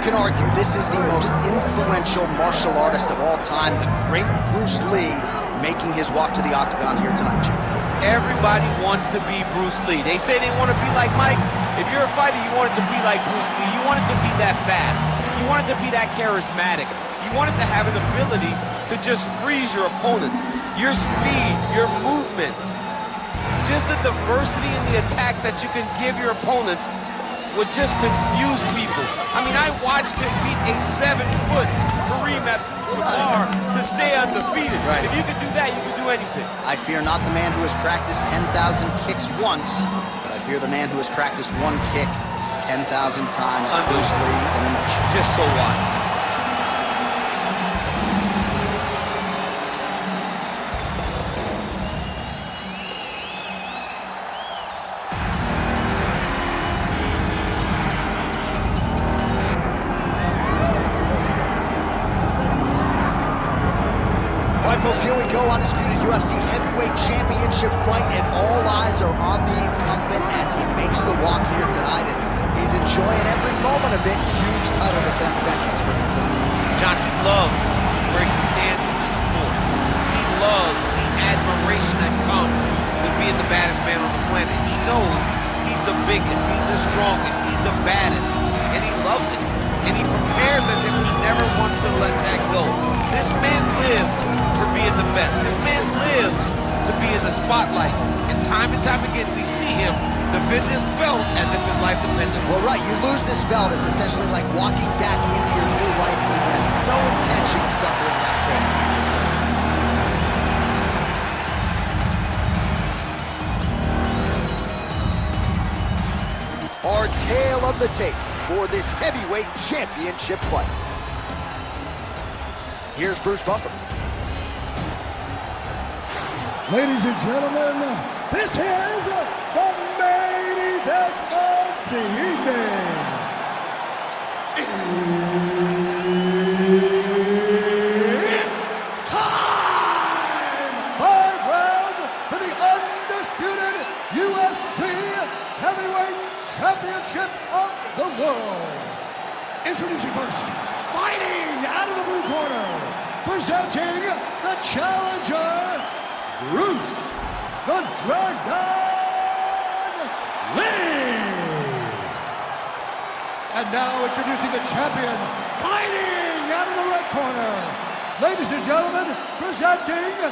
can argue this is the most influential martial artist of all time, the great Bruce Lee, making his walk to the octagon here tonight, Jim. Everybody wants to be Bruce Lee. They say they want to be like Mike. If you're a fighter, you want it to be like Bruce Lee. You want it to be that fast. You want it to be that charismatic. You want it to have an ability to just freeze your opponents. Your speed, your movement, just the diversity in the attacks that you can give your opponents would just confuse people. I mean, I watched him beat a 7-foot Kareem Abdul-Jabbar to stay undefeated. Right. If you could do that, you could do anything. I fear not the man who has practiced 10,000 kicks once, but I fear the man who has practiced one kick 10,000 times. Bruce Lee in a nutshell. Just so wise. Folks, here we go, undisputed UFC heavyweight championship fight, and all eyes are on the incumbent as he makes the walk here tonight, and he's enjoying every moment of it. Huge title defense benefits for him tonight. John, he loves where he stands in the sport. He loves the admiration that comes to being the baddest man on the planet. He knows he's the biggest, he's the strongest, he's the baddest, and he loves it. And he prepares as if he never wants to let that go. This man lives for being the best. This man lives to be in the spotlight. And time again, we see him defend this belt as if his life depends on it. Well, right, you lose this belt, it's essentially like walking back into your new life. He has no intention of suffering that fate. Our tale of the tape for this heavyweight championship fight. Here's Bruce Buffer. Ladies and gentlemen, this is the main event of the evening. It's time! 5 rounds for the undisputed UFC Heavyweight Championship of the world. Introducing first, fighting out of the blue corner, presenting the challenger, Bruce the Dragon Lee. And now introducing the champion, fighting out of the red corner, ladies and gentlemen, presenting the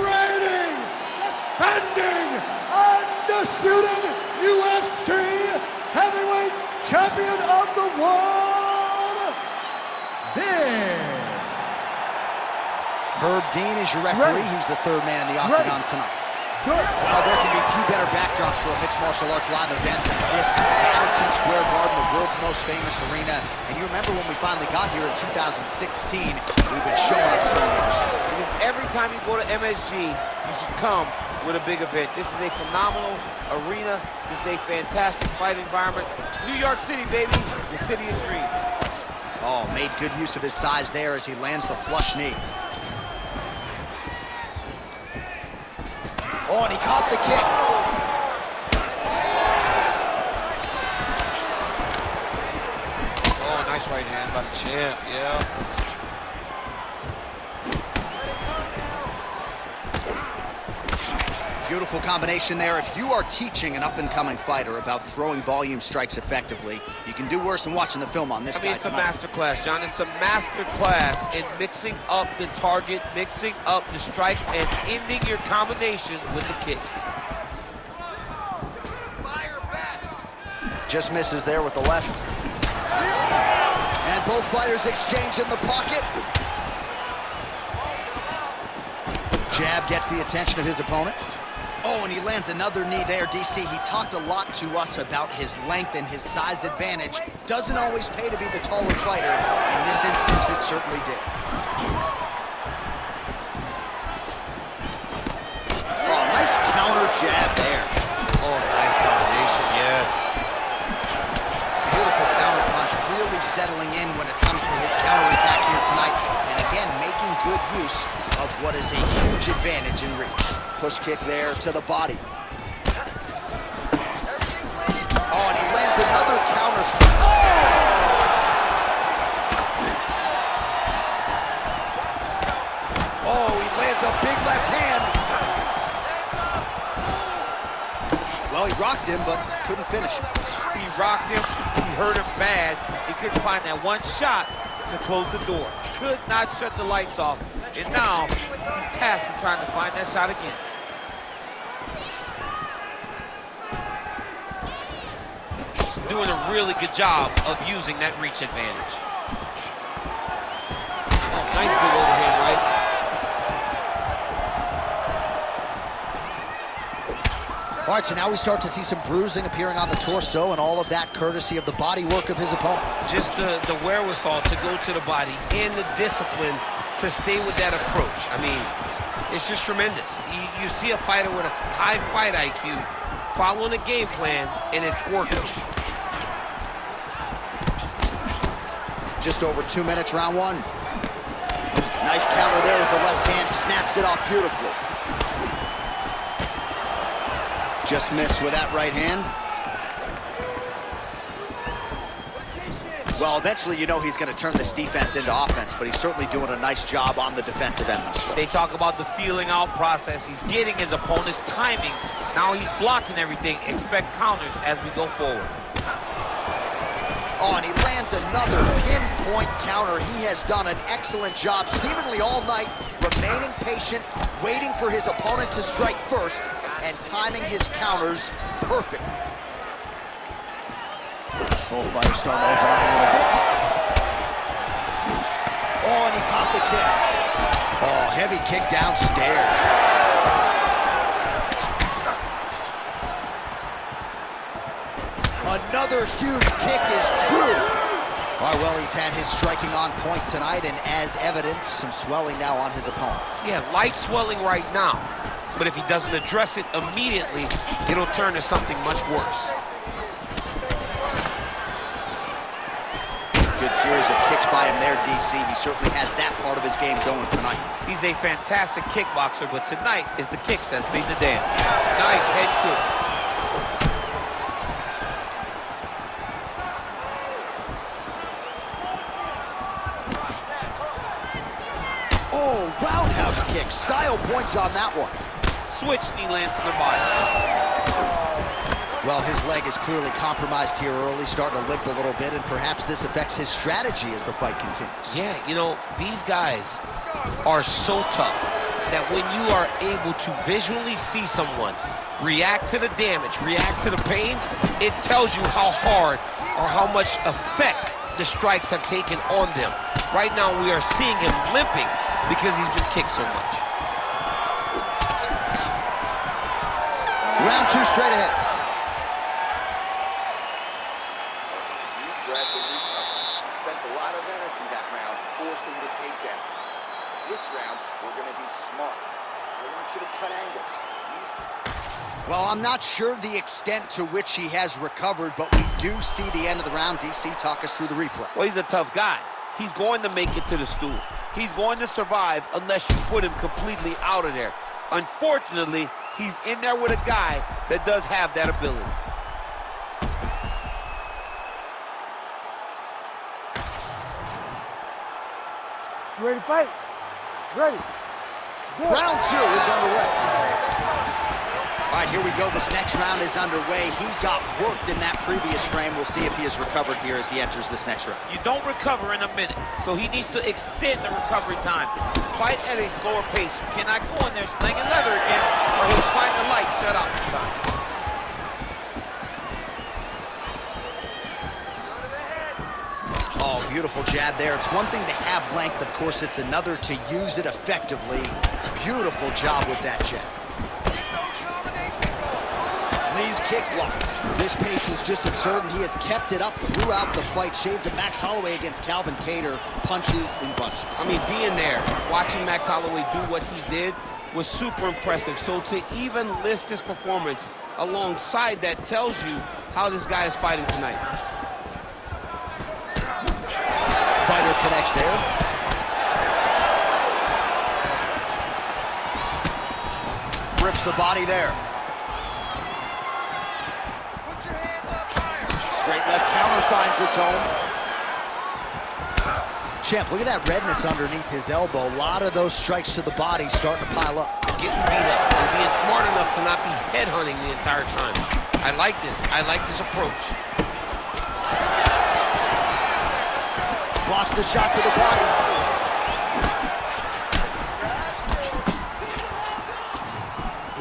reigning, defending, undisputed UFC heavyweight champion of the world, Big Herb Dean is your referee. He's the third man in the octagon tonight. Well, there can be few better backdrops for a mixed martial arts live event than this Madison Square Garden, the world's most famous arena. And you remember when we finally got here in 2016, we've been showing up strong ever since. Because every time you go to MSG, you should come with a big event. This is a phenomenal arena. This is a fantastic fight environment. New York City, baby, the city of dreams. Oh, made good use of his size there as he lands the flush knee. Oh, and he caught the kick. Oh, nice right hand by the champ, yeah. Beautiful combination there. If you are teaching an up-and-coming fighter about throwing volume strikes effectively, you can do worse than watching the film on this guy. It's a master class, John. It's a master class in mixing up the target, mixing up the strikes, and ending your combination with the kicks. Just misses there with the left. And both fighters exchange in the pocket. Jab gets the attention of his opponent. Oh, and he lands another knee there, DC. He talked a lot to us about his length and his size advantage. Doesn't always pay to be the taller fighter. In this instance, it certainly did. Oh, nice counter jab there. Oh, nice combination, yes. Beautiful counter punch, really settling in when it comes to his counterattack here tonight. And again, making good use of what is a huge advantage in reach. Push kick there to the body. Oh, and he lands another counter strike. Oh! rocked him, but couldn't finish him. He rocked him, he hurt him bad. He couldn't find that one shot to close the door. Could not shut the lights off. And now he's tasked with trying to find that shot again. Doing a really good job of using that reach advantage. Oh, nice big overhand right. All right, so now we start to see some bruising appearing on the torso, and all of that courtesy of the body work of his opponent. Just the wherewithal to go to the body and the discipline to stay with that approach. I mean, it's just tremendous. You see a fighter with a high fight IQ following a game plan, and it's working. Just over 2 minutes, round one. Nice counter there with the left hand, snaps it off beautifully. Just missed with that right hand. Well, eventually you know he's going to turn this defense into offense, but he's certainly doing a nice job on the defensive end thus far. They talk about the feeling out process. He's getting his opponent's timing. Now he's blocking everything. Expect counters as we go forward. Oh, and he lands another pinpoint counter. He has done an excellent job, seemingly all night, remaining patient, waiting for his opponent to strike first, and timing his counters perfectly. Both fighters starting to open up a little bit. Oh, and he caught the kick. Oh, heavy kick downstairs. Another huge kick is true. All right, well, he's had his striking on point tonight, and as evidence, some swelling now on his opponent. Yeah, light swelling right now. But if he doesn't address it immediately, it'll turn to something much worse. Good series of kicks by him there, DC. He certainly has that part of his game going tonight. He's a fantastic kickboxer, but tonight is the kicks that lead the dance. Nice head kick. Oh, roundhouse kick. Style points on that one. Switch knee lands to the body. Well, his leg is clearly compromised here early, starting to limp a little bit, and perhaps this affects his strategy as the fight continues. Yeah, you know, these guys are so tough that when you are able to visually see someone react to the damage, react to the pain, it tells you how hard or how much effect the strikes have taken on them. Right now, we are seeing him limping because he's been kicked so much. Round two straight ahead. Deep breath and recover. He spent a lot of energy that round forcing the takedowns. This round, we're going to be smart. I want you to cut angles. Well, I'm not sure the extent to which he has recovered, but we do see the end of the round. DC, talk us through the replay. Well, he's a tough guy. He's going to make it to the stool. He's going to survive unless you put him completely out of there. Unfortunately, he's in there with a guy that does have that ability. You ready to fight? Ready. Good. Round two is underway. All right, here we go. This next round is underway. He got worked in that previous frame. We'll see if he has recovered here as he enters this next round. You don't recover in a minute, so he needs to extend the recovery time. Fight at a slower pace. You cannot go in there slinging leather again, or he'll find the light shut out this time. Oh, beautiful jab there. It's one thing to have length. Of course, it's another to use it effectively. Beautiful job with that jab. Lee's kick blocked. This pace is just absurd, and he has kept it up throughout the fight. Shades of Max Holloway against Calvin Kattar, punches in bunches. I mean, being there, watching Max Holloway do what he did was super impressive. So to even list this performance alongside that tells you how this guy is fighting tonight. Fighter connects there. Rips the body there. Straight left counter finds its home. Champ, look at that redness underneath his elbow. A lot of those strikes to the body starting to pile up. Getting beat up and being smart enough to not be headhunting the entire time. I like this. I like this approach. Blocks the shot to the body.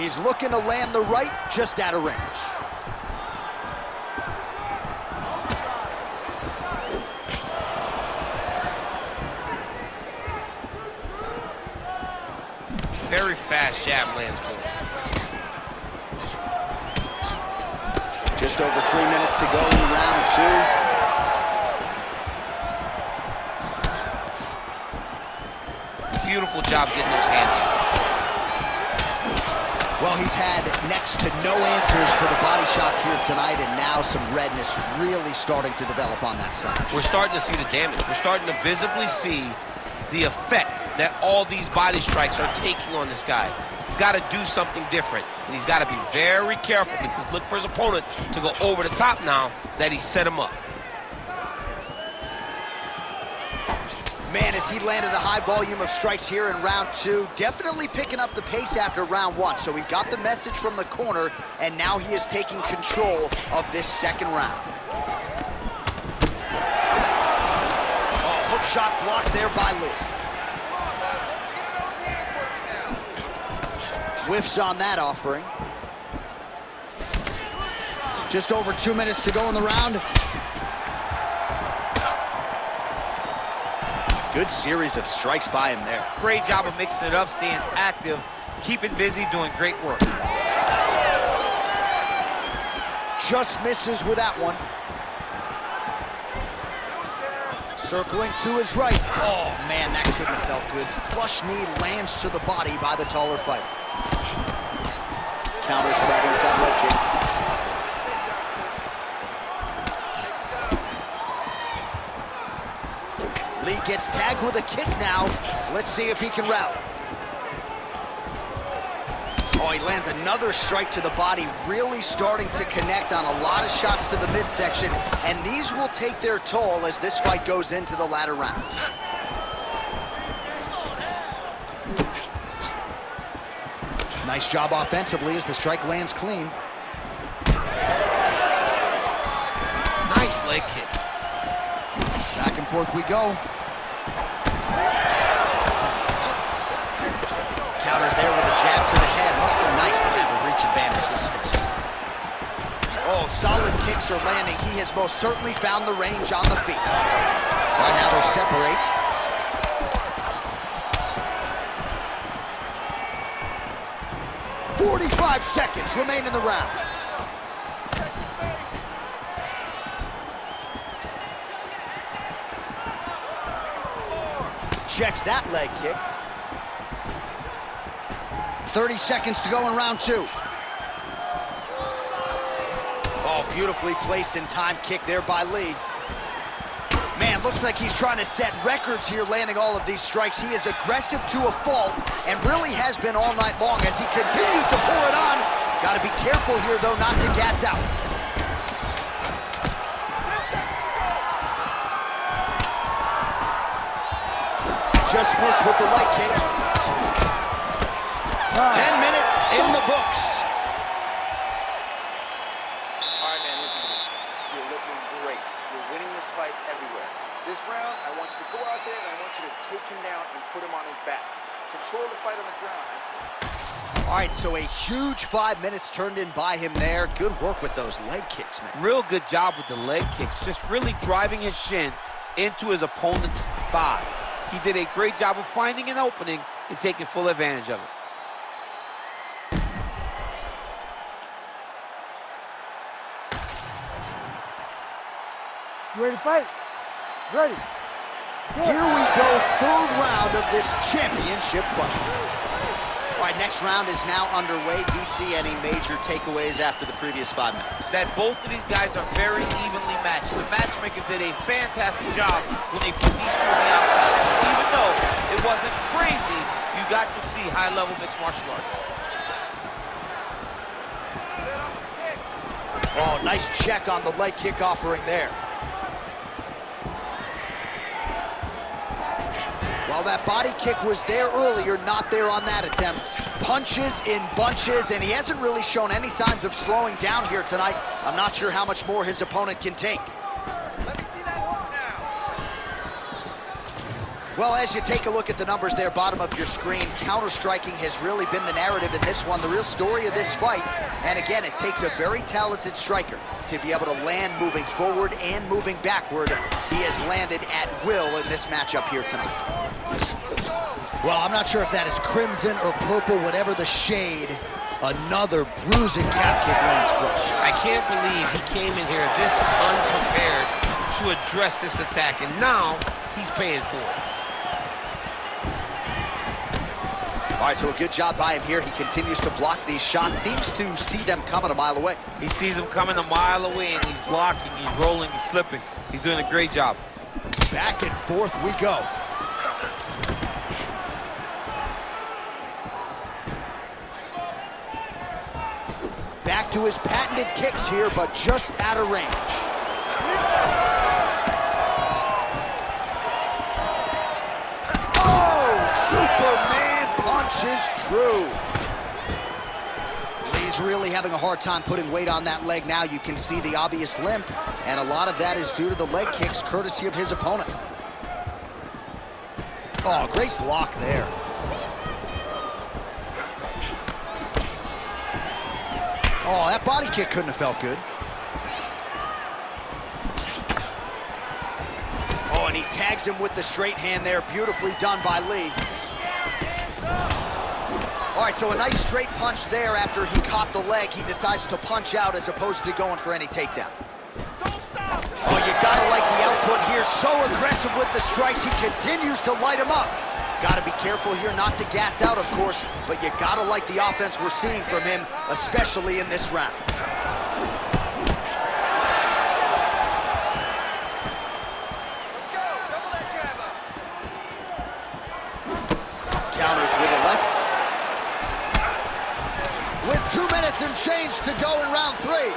He's looking to land the right, just out of range. Very fast jab lands for him. Just over 3 minutes to go in round 2. Beautiful job getting those hands up. Well, he's had next to no answers for the body shots here tonight, and now some redness really starting to develop on that side. We're starting to see the damage. We're starting to visibly see the effect that all these body strikes are taking on this guy. He's got to do something different, and he's got to be very careful, because look for his opponent to go over the top now that he set him up. Man, as he landed a high volume of strikes here in round 2, definitely picking up the pace after round 1. So he got the message from the corner, and now he is taking control of this second round. Oh, hook shot blocked there by Lee. Whiffs on that offering. Just over 2 minutes to go in the round. Good series of strikes by him there. Great job of mixing it up, staying active, keeping busy, doing great work. Just misses with that one. Circling to his right. Oh, man, that couldn't have felt good. Flush knee lands to the body by the taller fighter. Counters with that inside leg kick. Lee gets tagged with a kick now. Let's see if he can rally. Oh, he lands another strike to the body, really starting to connect on a lot of shots to the midsection, and these will take their toll as this fight goes into the latter rounds. Nice job offensively as the strike lands clean. Nice leg kick. Back and forth we go. Counters there with a jab to the head. Must be nice to have a reach advantage like this. Oh, solid kicks are landing. He has most certainly found the range on the feet. Right now they separate. "45 seconds remain in the round. Checks that leg kick. 30 seconds to go in round 2. Oh, beautifully placed in time kick there by Lee. Man, looks like he's trying to set records here, landing all of these strikes. He is aggressive to a fault and really has been all night long as he continues to pour it on. Got to be careful here, though, not to gas out. Just missed with the leg kick. 10 minutes in the books. All right, man, listen to me. You're looking great. You're winning this fight everywhere. This round, I want you to go out there and I want you to take him down and put him on his back. Control the fight on the ground. All right, so a huge 5 minutes turned in by him there. Good work with those leg kicks, man. Real good job with the leg kicks, just really driving his shin into his opponent's thigh. He did a great job of finding an opening and taking full advantage of it. You ready to fight? Ready. Here we go, third round of this championship fight. All right, next round is now underway. DC, any major takeaways after the previous 5 minutes? That both of these guys are very evenly matched. The matchmakers did a fantastic job when they put these two in the outcome. Even though it wasn't crazy, you got to see high-level mixed martial arts. Oh, nice check on the leg kick offering there. Well, Well, that body kick was there earlier, not there on that attempt. Punches in bunches, and he hasn't really shown any signs of slowing down here tonight. I'm not sure how much more his opponent can take. Let me see that hook now. Well, as you take a look at the numbers there, bottom of your screen, counter-striking has really been the narrative in this one, the real story of this fight. And again, it takes a very talented striker to be able to land moving forward and moving backward. He has landed at will in this matchup here tonight. Well, I'm not sure if that is crimson or purple, whatever the shade. Another bruising calf kick lands flush. I can't believe he came in here this unprepared to address this attack, and now he's paying for it. All right, so a good job by him here. He continues to block these shots. Seems to see them coming a mile away. He sees them coming a mile away, and he's blocking, he's rolling, he's slipping. He's doing a great job. Back and forth we go. Back to his patented kicks here, but just out of range. Oh, Superman punch is true. Lee's really having a hard time putting weight on that leg now. You can see the obvious limp, and a lot of that is due to the leg kicks, courtesy of his opponent. Oh, great block there. Oh, that body kick couldn't have felt good. Oh, and he tags him with the straight hand there. Beautifully done by Lee. All right, so a nice straight punch there after he caught the leg. He decides to punch out as opposed to going for any takedown. Oh, you gotta like the output here. So aggressive with the strikes. He continues to light him up. Gotta be careful here not to gas out, of course, but you gotta like the offense we're seeing from him, especially in this round. Let's go. Double that jab up. Counters with a left. With 2 minutes and change to go in round 3.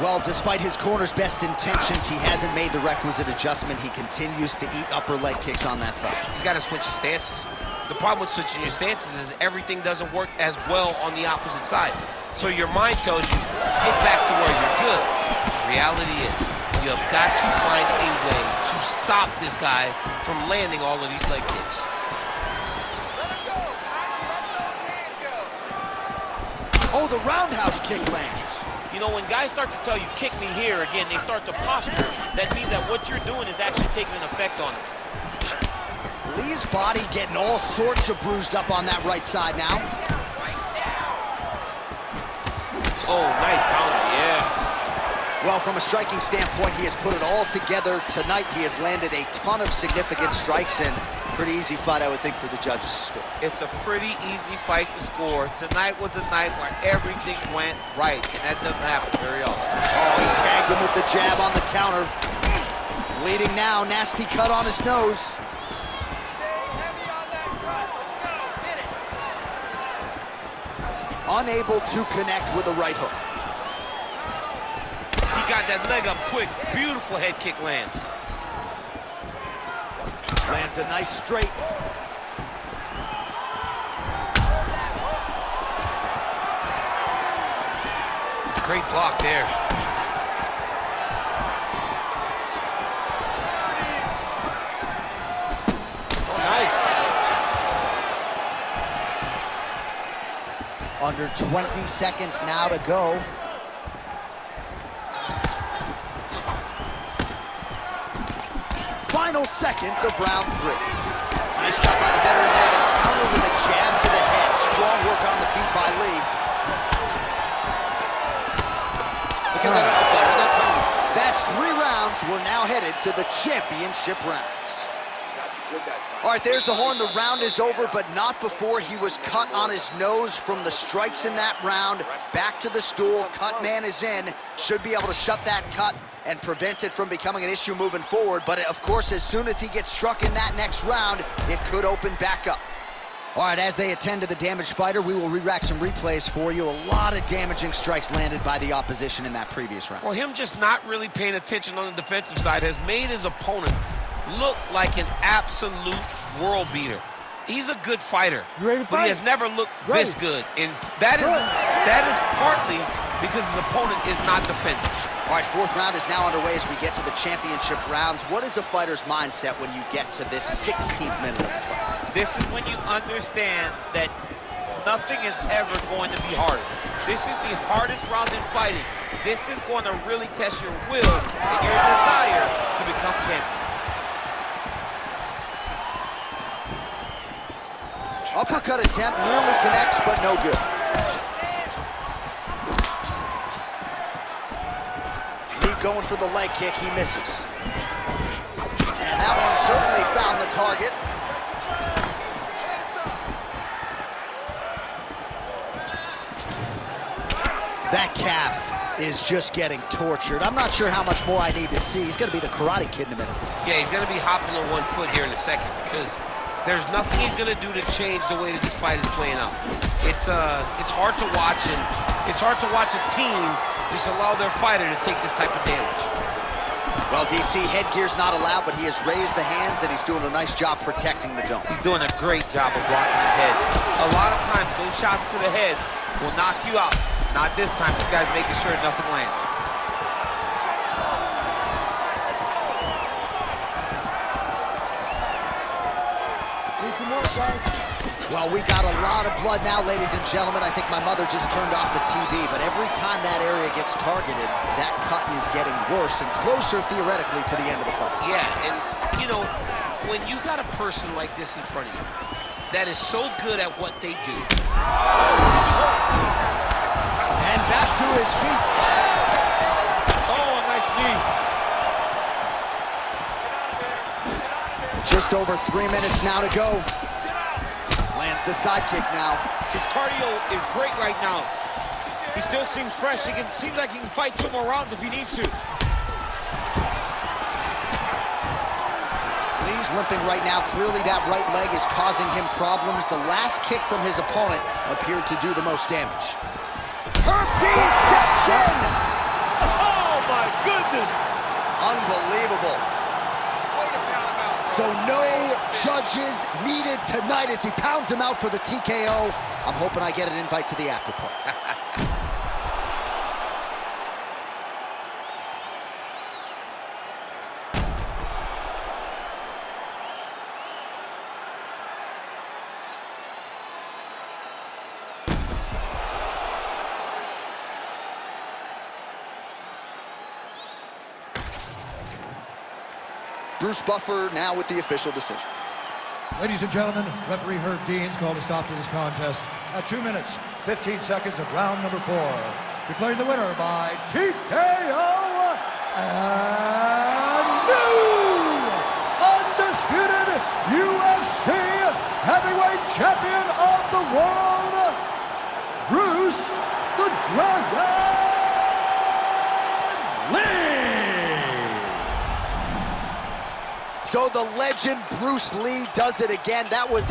Well, despite his corner's best intentions, he hasn't made the requisite adjustment. He continues to eat upper leg kicks on that thigh. He's got to switch his stances. The problem with switching your stances is everything doesn't work as well on the opposite side. So your mind tells you, get back to where you're good. The reality is, you've got to find a way to stop this guy from landing all of these leg kicks. Let him go. Let those hands go. Oh, the roundhouse kick lands. You know, when guys start to tell you, kick me here, again, they start to posture. That means that what you're doing is actually taking an effect on them. Lee's body getting all sorts of bruised up on that right side now. Oh, nice counter, yes. Well, from a striking standpoint, he has put it all together tonight. He has landed a ton of significant strikes, and pretty easy fight, I would think, for the judges to score. It's a pretty easy fight to score. Tonight was a night where everything went right, and that doesn't happen very often. Oh, he tagged him with the jab on the counter. Bleeding now, nasty cut on his nose. Stay heavy on that cut. Let's go. Hit it. Unable to connect with a right hook. He got that leg up quick. Beautiful head kick lands. Lands a nice straight. Great block there. Oh, nice. Under 20 seconds now to go. Final seconds of round 3. Nice job by the veteran there to counter with a jab to the head. Strong work on the feet by Lee. Look at that uppercut. Look at that timing. That's 3 rounds. We're now headed to the championship rounds. Got you good that time. All right, there's the horn. The round is over, but not before he was cut on his nose from the strikes in that round. Back to the stool. Cut man is in. Should be able to shut that cut and prevent it from becoming an issue moving forward. But of course, as soon as he gets struck in that next round, it could open back up. All right, as they attend to the damaged fighter, we will re-rack some replays for you. A lot of damaging strikes landed by the opposition in that previous round. Well, him just not really paying attention on the defensive side has made his opponent look like an absolute world beater. He's a good fighter, but he has never looked this good. And that is partly because his opponent is not defending. All right, fourth round is now underway as we get to the championship rounds. What is a fighter's mindset when you get to this 16th minute of the fight? This is when you understand that nothing is ever going to be harder. This is the hardest round in fighting. This is going to really test your will and your desire to become champion. Uppercut attempt nearly connects, but no good. Lee going for the leg kick, he misses. And that one certainly found the target. That calf is just getting tortured. I'm not sure how much more I need to see. He's going to be the Karate Kid in a minute. Yeah, he's going to be hopping on one foot here in a second because there's nothing he's going to do to change the way that this fight is playing out. It's hard to watch, and it's hard to watch a team just allow their fighter to take this type of damage. Well, DC, headgear's not allowed, but he has raised the hands, and he's doing a nice job protecting the dome. He's doing a great job of blocking his head. A lot of times, those shots to the head will knock you out. Not this time. This guy's making sure nothing lands. Well, we got a lot of blood now, ladies and gentlemen. I think my mother just turned off the TV, but every time that area gets targeted, that cut is getting worse and closer, theoretically, to the end of the fight. Yeah, and, you know, when you got a person like this in front of you that is so good at what they do. And back to his feet. Oh, a nice knee. Just over 3 minutes now to go. Lands the sidekick now. His cardio is great right now. He still seems fresh. Seems like he can fight 2 more rounds if he needs to. Lee's limping right now. Clearly that right leg is causing him problems. The last kick from his opponent appeared to do the most damage. Herb Dean steps in! Oh my goodness! Unbelievable. So no judges needed tonight as he pounds him out for the TKO. I'm hoping I get an invite to the after party. Bruce Buffer now with the official decision. Ladies and gentlemen, referee Herb Dean's called a stop to this contest at 2 minutes, 15 seconds of round number 4. Declaring the winner by TKO and new undisputed UFC heavyweight champion of the world, Bruce the Dragon Lee! So the legend Bruce Lee does it again. That was